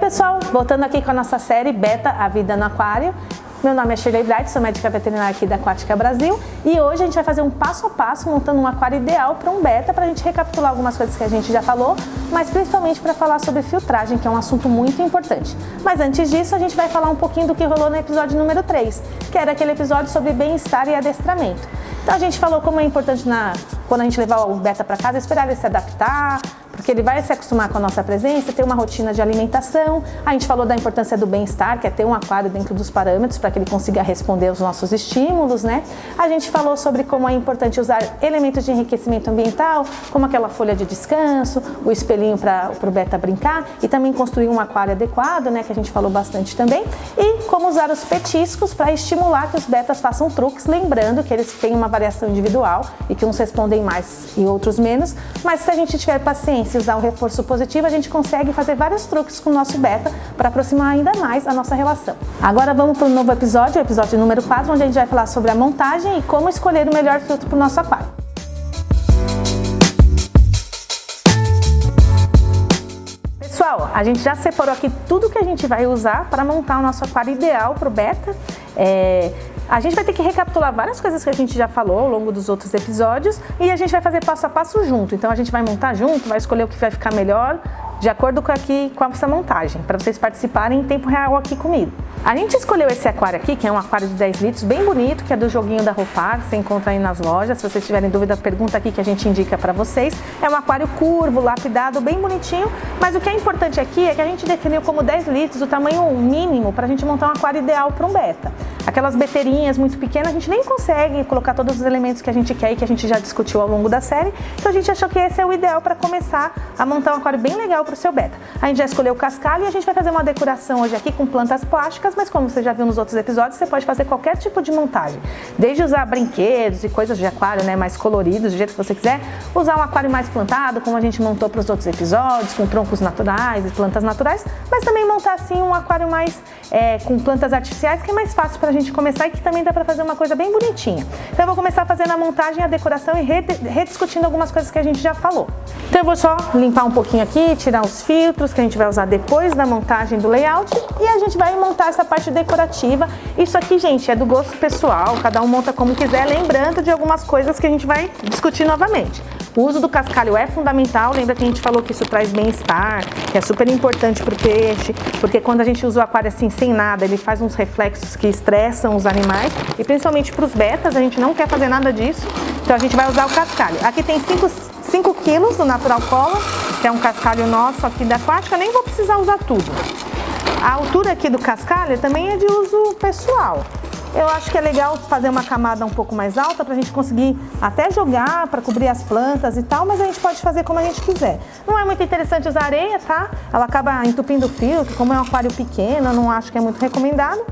pessoal, voltando aqui com a nossa série Beta, a vida no aquário. Meu nome é Shirley Bright, sou médica veterinária aqui da Aquática Brasil e hoje a gente vai fazer um passo a passo montando um aquário ideal para um beta, para a gente recapitular algumas coisas que a gente já falou, mas principalmente para falar sobre filtragem, que é um assunto muito importante. Mas antes disso, a gente vai falar um pouquinho do que rolou no episódio número 3, que era aquele episódio sobre bem-estar e adestramento. Então a gente falou como é importante quando a gente levar o beta para casa, esperar ele se adaptar, porque ele vai se acostumar com a nossa presença, ter uma rotina de alimentação. A gente falou da importância do bem-estar, que é ter um aquário dentro dos parâmetros para que ele consiga responder aos nossos estímulos, né? A gente falou sobre como é importante usar elementos de enriquecimento ambiental, como aquela folha de descanso, o espelhinho para o beta brincar e também construir um aquário adequado, né? Que a gente falou bastante também. E como usar os petiscos para estimular que os betas façam truques, lembrando que eles têm uma variação individual e que uns respondem mais e outros menos, mas se a gente tiver paciência e usar o reforço positivo, a gente consegue fazer vários truques com o nosso beta para aproximar ainda mais a nossa relação. Agora vamos para o novo episódio, o episódio número 4, onde a gente vai falar sobre a montagem e como escolher o melhor filtro para o nosso aquário. Pessoal, a gente já separou aqui tudo que a gente vai usar para montar o nosso aquário ideal para o beta. A gente vai ter que recapitular várias coisas que a gente já falou ao longo dos outros episódios e a gente vai fazer passo a passo junto. Então a gente vai montar junto, vai escolher o que vai ficar melhor de acordo com essa montagem, para vocês participarem em tempo real aqui comigo. A gente escolheu esse aquário aqui, que é um aquário de 10 litros, bem bonito, que é do joguinho da Ropar, que você encontra aí nas lojas. Se vocês tiverem dúvida, pergunta aqui que a gente indica para vocês. É um aquário curvo, lapidado, bem bonitinho, mas o que é importante aqui é que a gente definiu como 10 litros o tamanho mínimo para a gente montar um aquário ideal para um beta. Aquelas beteirinhas muito pequenas, a gente nem consegue colocar todos os elementos que a gente quer e que a gente já discutiu ao longo da série, então a gente achou que esse é o ideal para começar a montar um aquário bem legal para o seu beta. A gente já escolheu o cascalho e a gente vai fazer uma decoração hoje aqui com plantas plásticas, mas como você já viu nos outros episódios, você pode fazer qualquer tipo de montagem, desde usar brinquedos e coisas de aquário, né, mais coloridos, do jeito que você quiser, usar um aquário mais plantado, como a gente montou para os outros episódios, com troncos naturais e plantas naturais, mas também montar assim um aquário mais com plantas artificiais, que é mais fácil para a gente começar e que também dá para fazer uma coisa bem bonitinha. Então eu vou começar fazendo a montagem, a decoração e rediscutindo algumas coisas que a gente já falou. Então eu vou só limpar um pouquinho aqui, tirar os filtros que a gente vai usar depois da montagem do layout e a gente vai montar essa parte decorativa. Isso aqui, gente, é do gosto pessoal, cada um monta como quiser, lembrando de algumas coisas que a gente vai discutir novamente. O uso do cascalho é fundamental, lembra que a gente falou que isso traz bem-estar, que é super importante para o peixe, porque quando a gente usa o aquário assim sem nada, ele faz uns reflexos que estressam os animais e principalmente para os betas, a gente não quer fazer nada disso, então a gente vai usar o cascalho. Aqui tem 5 quilos do Natural Color, que é um cascalho nosso aqui da Aquática, nem vou precisar usar tudo. A altura aqui do cascalho também é de uso pessoal. Eu acho que é legal fazer uma camada um pouco mais alta para a gente conseguir até jogar, para cobrir as plantas e tal, mas a gente pode fazer como a gente quiser. Não é muito interessante usar areia, tá? Ela acaba entupindo o filtro, como é um aquário pequeno, eu não acho que é muito recomendado.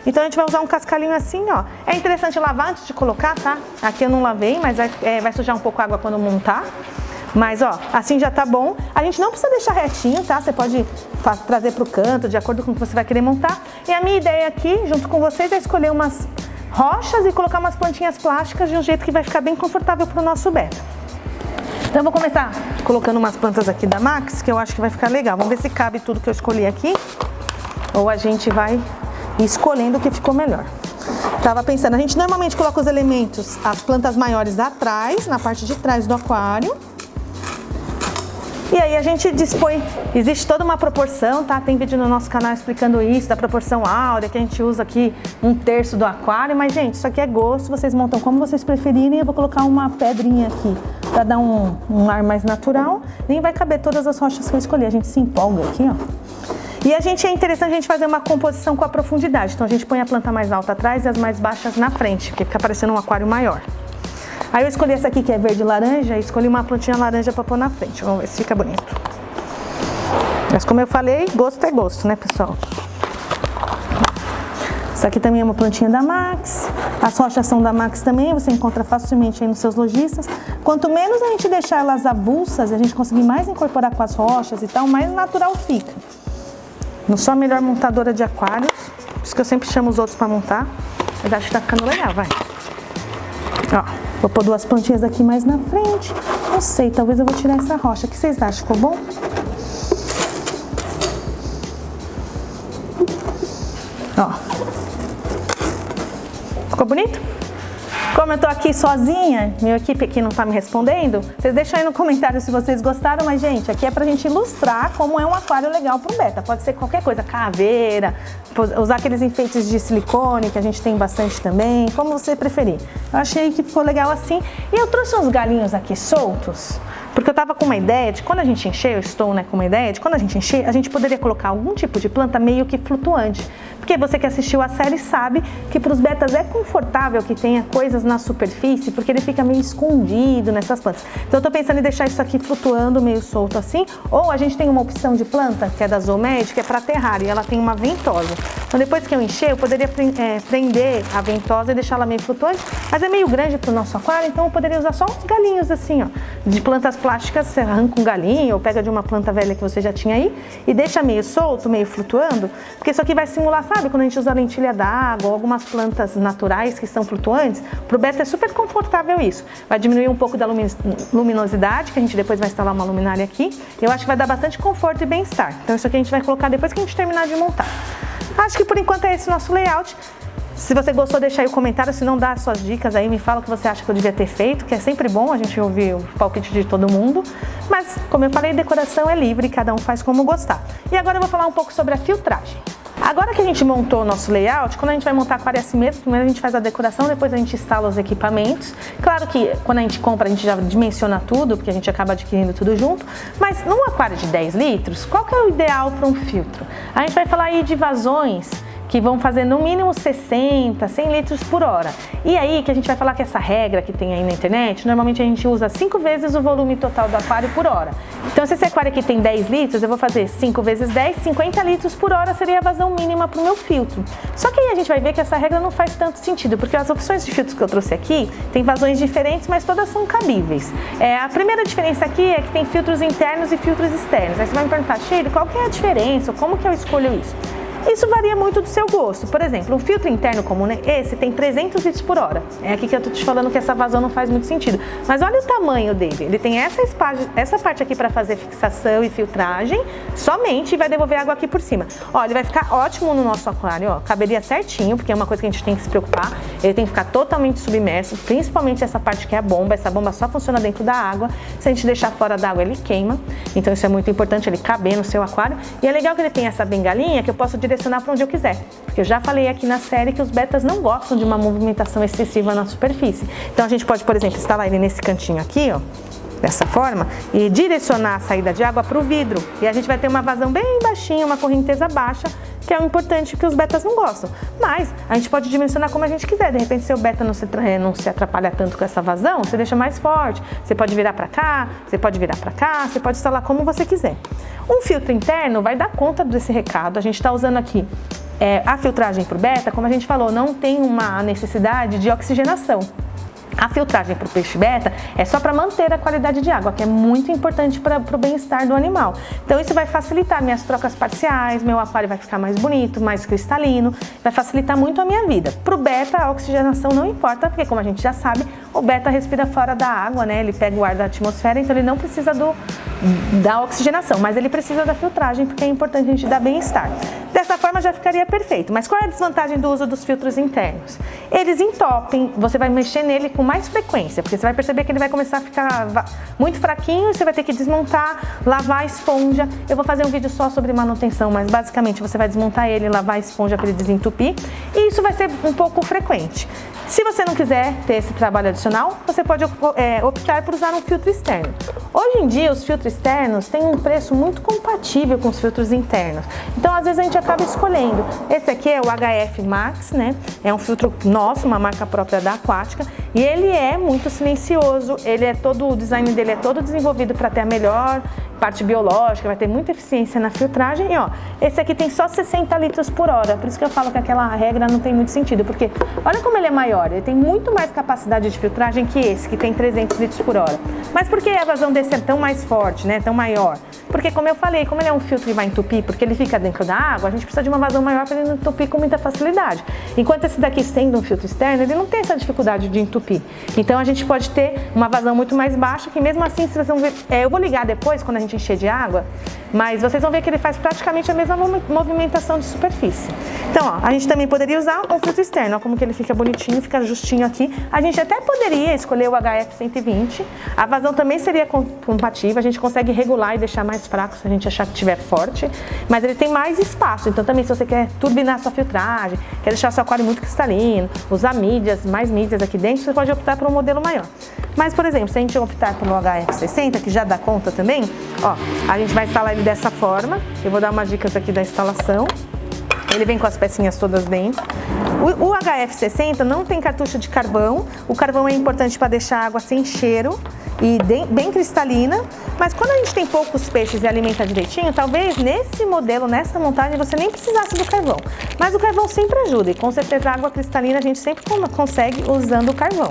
Então a gente vai usar um cascalhinho assim, ó. É interessante lavar antes de colocar, tá? Aqui eu não lavei, mas vai sujar um pouco a água quando montar. Mas ó, assim já tá bom. A gente não precisa deixar retinho, tá? Você pode trazer pro canto, de acordo com o que você vai querer montar. E a minha ideia aqui, junto com vocês, é escolher umas rochas e colocar umas plantinhas plásticas de um jeito que vai ficar bem confortável pro nosso beta. Então eu vou começar colocando umas plantas aqui da Max, que eu acho que vai ficar legal. Vamos ver se cabe tudo que eu escolhi aqui. Ou a gente vai escolhendo o que ficou melhor. Tava pensando, a gente normalmente coloca os elementos, as plantas maiores atrás, na parte de trás do aquário. E aí a gente dispõe, existe toda uma proporção, tá? Tem vídeo no nosso canal explicando isso, da proporção áurea, que a gente usa aqui 1/3 do aquário. Mas, gente, isso aqui é gosto, vocês montam como vocês preferirem. Eu vou colocar uma pedrinha aqui para dar um ar mais natural. Nem vai caber todas as rochas que eu escolhi, a gente se empolga aqui, ó. E é interessante a gente fazer uma composição com a profundidade. Então a gente põe a planta mais alta atrás e as mais baixas na frente, porque fica parecendo um aquário maior. Aí eu escolhi essa aqui que é verde laranja e escolhi uma plantinha laranja para pôr na frente. Vamos ver se fica bonito. Mas como eu falei, gosto é gosto, né, pessoal? Essa aqui também é uma plantinha da Max. As rochas são da Max também, você encontra facilmente aí nos seus lojistas. Quanto menos a gente deixar elas avulsas, a gente conseguir mais incorporar com as rochas e tal, mais natural fica. Não sou a melhor montadora de aquários, por isso que eu sempre chamo os outros para montar, mas acho que tá ficando legal, vai. Ó, vou pôr 2 plantinhas aqui mais na frente. Não sei, talvez eu vou tirar essa rocha. O que vocês acham? Ficou bom? Ó. Ficou bonito? Como eu tô aqui sozinha, minha equipe aqui não tá me respondendo, vocês deixam aí no comentário se vocês gostaram, mas gente, aqui é pra gente ilustrar como é um aquário legal pro beta. Pode ser qualquer coisa, caveira, usar aqueles enfeites de silicone que a gente tem bastante também, como você preferir. Eu achei que ficou legal assim. E eu trouxe uns galinhos aqui soltos, porque eu tava com uma ideia de quando a gente encher, eu estou com uma ideia de quando a gente encher, a gente poderia colocar algum tipo de planta meio que flutuante. Porque você que assistiu a série sabe que para os betas é confortável que tenha coisas na superfície, porque ele fica meio escondido nessas plantas. Então eu tô pensando em deixar isso aqui flutuando meio solto assim, ou a gente tem uma opção de planta, que é da Zoomed, que é para terrário, e ela tem uma ventosa. Então depois que eu encher, eu poderia prender a ventosa e deixar ela meio flutuante, mas é meio grande para o nosso aquário, então eu poderia usar só uns galinhos assim, ó, de plantas plásticas. Você arranca um galinho ou pega de uma planta velha que você já tinha aí e deixa meio solto, meio flutuando, porque isso aqui vai simular, sabe, quando a gente usa lentilha d'água ou algumas plantas naturais que são flutuantes. Pro beta é super confortável isso. Vai diminuir um pouco da luminosidade, que a gente depois vai instalar uma luminária aqui. Eu acho que vai dar bastante conforto e bem-estar. Então isso aqui a gente vai colocar depois que a gente terminar de montar. Acho que por enquanto é esse nosso layout. Se você gostou, deixa aí o comentário, se não dá as suas dicas aí, me fala o que você acha que eu devia ter feito, que é sempre bom a gente ouvir o palpite de todo mundo. Mas, como eu falei, decoração é livre, cada um faz como gostar. E agora eu vou falar um pouco sobre a filtragem. Agora que a gente montou o nosso layout, quando a gente vai montar aquário assim mesmo, primeiro a gente faz a decoração, depois a gente instala os equipamentos. Claro que quando a gente compra, a gente já dimensiona tudo, porque a gente acaba adquirindo tudo junto. Mas num aquário de 10 litros, qual que é o ideal para um filtro? A gente vai falar aí de vazões que vão fazer no mínimo 60, 100 litros por hora. E aí que a gente vai falar que essa regra que tem aí na internet, normalmente a gente usa 5 vezes o volume total do aquário por hora. Então se esse aquário aqui tem 10 litros, eu vou fazer 5 vezes 10, 50 litros por hora seria a vazão mínima para o meu filtro. Só que aí a gente vai ver que essa regra não faz tanto sentido, porque as opções de filtros que eu trouxe aqui tem vazões diferentes, mas todas são cabíveis. A primeira diferença aqui é que tem filtros internos e filtros externos. Aí você vai me perguntar, Sheila, qual que é a diferença? Como que eu escolho isso? Isso varia muito do seu gosto. Por exemplo, um filtro interno como esse tem 300 litros por hora. É aqui que eu tô te falando que essa vazão não faz muito sentido. Mas olha o tamanho dele. Ele tem essa parte aqui para fazer fixação e filtragem somente e vai devolver água aqui por cima. Ó, ele vai ficar ótimo no nosso aquário, ó. Caberia certinho, porque é uma coisa que a gente tem que se preocupar. Ele tem que ficar totalmente submerso, principalmente essa parte que é a bomba. Essa bomba só funciona dentro da água. Se a gente deixar fora da água, ele queima. Então isso é muito importante, ele caber no seu aquário. E é legal que ele tem essa bengalinha que eu posso direcionar para onde eu quiser, porque eu já falei aqui na série que os betas não gostam de uma movimentação excessiva na superfície. Então a gente pode, por exemplo, instalar ele nesse cantinho aqui, ó, dessa forma, e direcionar a saída de água para o vidro. E a gente vai ter uma vazão bem baixinha, uma correnteza baixa, que é o importante que os betas não gostam. Mas a gente pode dimensionar como a gente quiser. De repente, se o beta não se atrapalha tanto com essa vazão, você deixa mais forte. Você pode virar para cá, você pode virar para cá, você pode instalar como você quiser. Um filtro interno vai dar conta desse recado. A gente está usando aqui a filtragem para o beta, como a gente falou, não tem uma necessidade de oxigenação. A filtragem para o peixe beta é só para manter a qualidade de água, que é muito importante para o bem-estar do animal. Então isso vai facilitar minhas trocas parciais, meu aquário vai ficar mais bonito, mais cristalino, vai facilitar muito a minha vida. Para o beta a oxigenação não importa, porque como a gente já sabe, o beta respira fora da água, né? Ele pega o ar da atmosfera, então ele não precisa da oxigenação, mas ele precisa da filtragem, porque é importante a gente dar bem-estar. Dessa forma já ficaria perfeito. Mas qual é a desvantagem do uso dos filtros internos? Eles entopem, você vai mexer nele com mais frequência, porque você vai perceber que ele vai começar a ficar muito fraquinho, você vai ter que desmontar, lavar a esponja. Eu vou fazer um vídeo só sobre manutenção, mas basicamente você vai desmontar ele, lavar a esponja para ele desentupir, e isso vai ser um pouco frequente. Se você não quiser ter esse trabalho adicional, você pode optar por usar um filtro externo. Hoje em dia, os filtros externos têm um preço muito compatível com os filtros internos. Então, às vezes, a gente acaba escolhendo. Esse aqui é o HF Max, né? É um filtro nosso, uma marca própria da Aquática. E ele é muito silencioso, o design dele é todo desenvolvido para ter a melhor parte biológica, vai ter muita eficiência na filtragem. E ó, esse aqui tem só 60 litros por hora, por isso que eu falo que aquela regra não tem muito sentido, porque olha como ele é maior, ele tem muito mais capacidade de filtragem que esse, que tem 300 litros por hora. Mas por que a vazão desse é tão mais forte, né, tão maior? Porque como eu falei, como ele é um filtro que vai entupir, porque ele fica dentro da água, a gente precisa de uma vazão maior para ele não entupir com muita facilidade. Enquanto esse daqui, sendo um filtro externo, ele não tem essa dificuldade de entupir. Então a gente pode ter uma vazão muito mais baixa, que mesmo assim, vocês vão ver, eu vou ligar depois, quando a gente gente encher de água, mas vocês vão ver que ele faz praticamente a mesma movimentação de superfície. Então, ó, a gente também poderia usar um filtro externo, ó, como que ele fica bonitinho, fica justinho aqui. A gente até poderia escolher o HF120, a vazão também seria compatível, a gente consegue regular e deixar mais fraco se a gente achar que estiver forte, mas ele tem mais espaço, então também se você quer turbinar sua filtragem, quer deixar seu aquário muito cristalino, usar mídias, mais mídias aqui dentro, você pode optar por um modelo maior. Mas, por exemplo, se a gente optar pelo HF60, que já dá conta também, ó, a gente vai instalar ele dessa forma. Eu vou dar umas dicas aqui da instalação. Ele vem com as pecinhas todas dentro. O HF60 não tem cartucho de carvão. O carvão é importante para deixar a água sem cheiro e bem cristalina. Mas quando a gente tem poucos peixes e alimenta direitinho, talvez nesse modelo, nessa montagem, você nem precisasse do carvão. Mas o carvão sempre ajuda e com certeza a água cristalina a gente sempre consegue usando o carvão.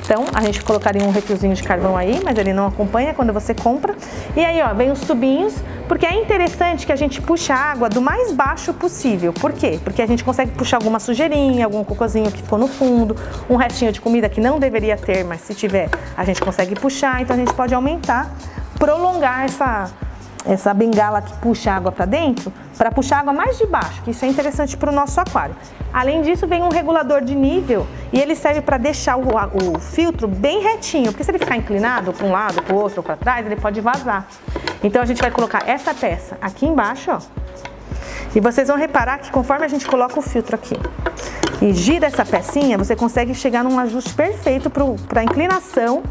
Então, a gente colocaria um refilzinho de carvão aí, mas ele não acompanha quando você compra. E aí, ó, vem os tubinhos, porque é interessante que a gente puxe a água do mais baixo possível. Por quê? Porque a gente consegue puxar alguma sujeirinha, algum cocôzinho que ficou no fundo, um restinho de comida que não deveria ter, mas se tiver, a gente consegue puxar. Então, a gente pode aumentar, prolongar essa bengala que puxa água para dentro, para puxar água mais de baixo, que isso é interessante para o nosso aquário. Além disso, vem um regulador de nível e ele serve para deixar o filtro bem retinho, porque se ele ficar inclinado para um lado, para o outro ou para trás, ele pode vazar. Então a gente vai colocar essa peça aqui embaixo, ó. E vocês vão reparar que conforme a gente coloca o filtro aqui e gira essa pecinha, você consegue chegar num ajuste perfeito para a inclinação.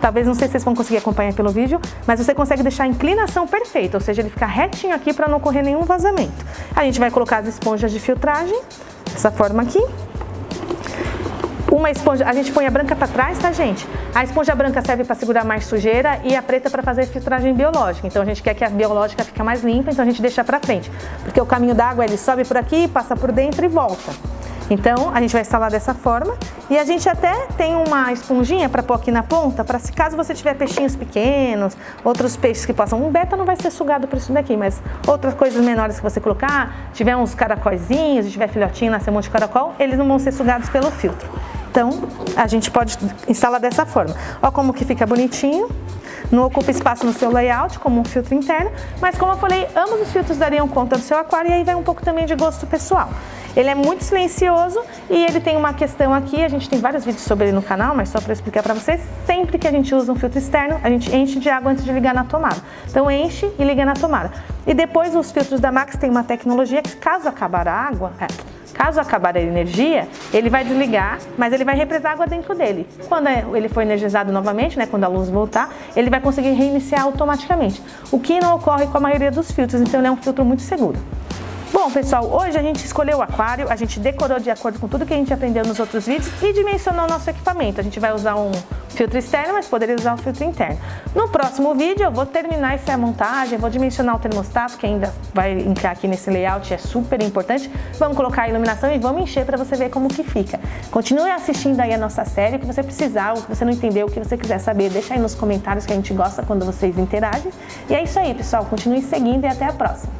Talvez, não sei se vocês vão conseguir acompanhar pelo vídeo, mas você consegue deixar a inclinação perfeita, ou seja, ele fica retinho aqui para não ocorrer nenhum vazamento. A gente vai colocar as esponjas de filtragem, dessa forma aqui. Uma esponja, a gente põe a branca para trás, tá, gente? A esponja branca serve para segurar mais sujeira e a preta para fazer filtragem biológica. Então a gente quer que a biológica fique mais limpa, então a gente deixa para frente. Porque o caminho da água, ele sobe por aqui, passa por dentro e volta. Então, a gente vai instalar dessa forma e a gente até tem uma esponjinha para pôr aqui na ponta, para se caso você tiver peixinhos pequenos, outros peixes que possam... Um beta não vai ser sugado por isso daqui, mas outras coisas menores que você colocar, tiver uns caracóizinhos, tiver filhotinho, nascer um monte de caracol, eles não vão ser sugados pelo filtro. Então, a gente pode instalar dessa forma. Ó como que fica bonitinho. Não ocupa espaço no seu layout, como um filtro interno, mas como eu falei, ambos os filtros dariam conta do seu aquário e aí vai um pouco também de gosto pessoal. Ele é muito silencioso e ele tem uma questão aqui, a gente tem vários vídeos sobre ele no canal, mas só para explicar para vocês, sempre que a gente usa um filtro externo, a gente enche de água antes de ligar na tomada. Então enche e liga na tomada. E depois os filtros da Max têm uma tecnologia que caso acabar a água, caso acabar a energia, ele vai desligar, mas ele vai represar água dentro dele. Quando ele for energizado novamente, né, quando a luz voltar, ele vai conseguir reiniciar automaticamente. O que não ocorre com a maioria dos filtros, então ele é um filtro muito seguro. Bom, pessoal, hoje a gente escolheu o aquário, a gente decorou de acordo com tudo que a gente aprendeu nos outros vídeos e dimensionou o nosso equipamento. A gente vai usar um filtro externo, mas poderia usar um filtro interno. No próximo vídeo eu vou terminar essa montagem, vou dimensionar o termostato, que ainda vai entrar aqui nesse layout, é super importante. Vamos colocar a iluminação e vamos encher para você ver como que fica. Continue assistindo aí a nossa série, o que você precisar, o que você não entendeu, o que você quiser saber, deixa aí nos comentários que a gente gosta quando vocês interagem. E é isso aí, pessoal, continue seguindo e até a próxima.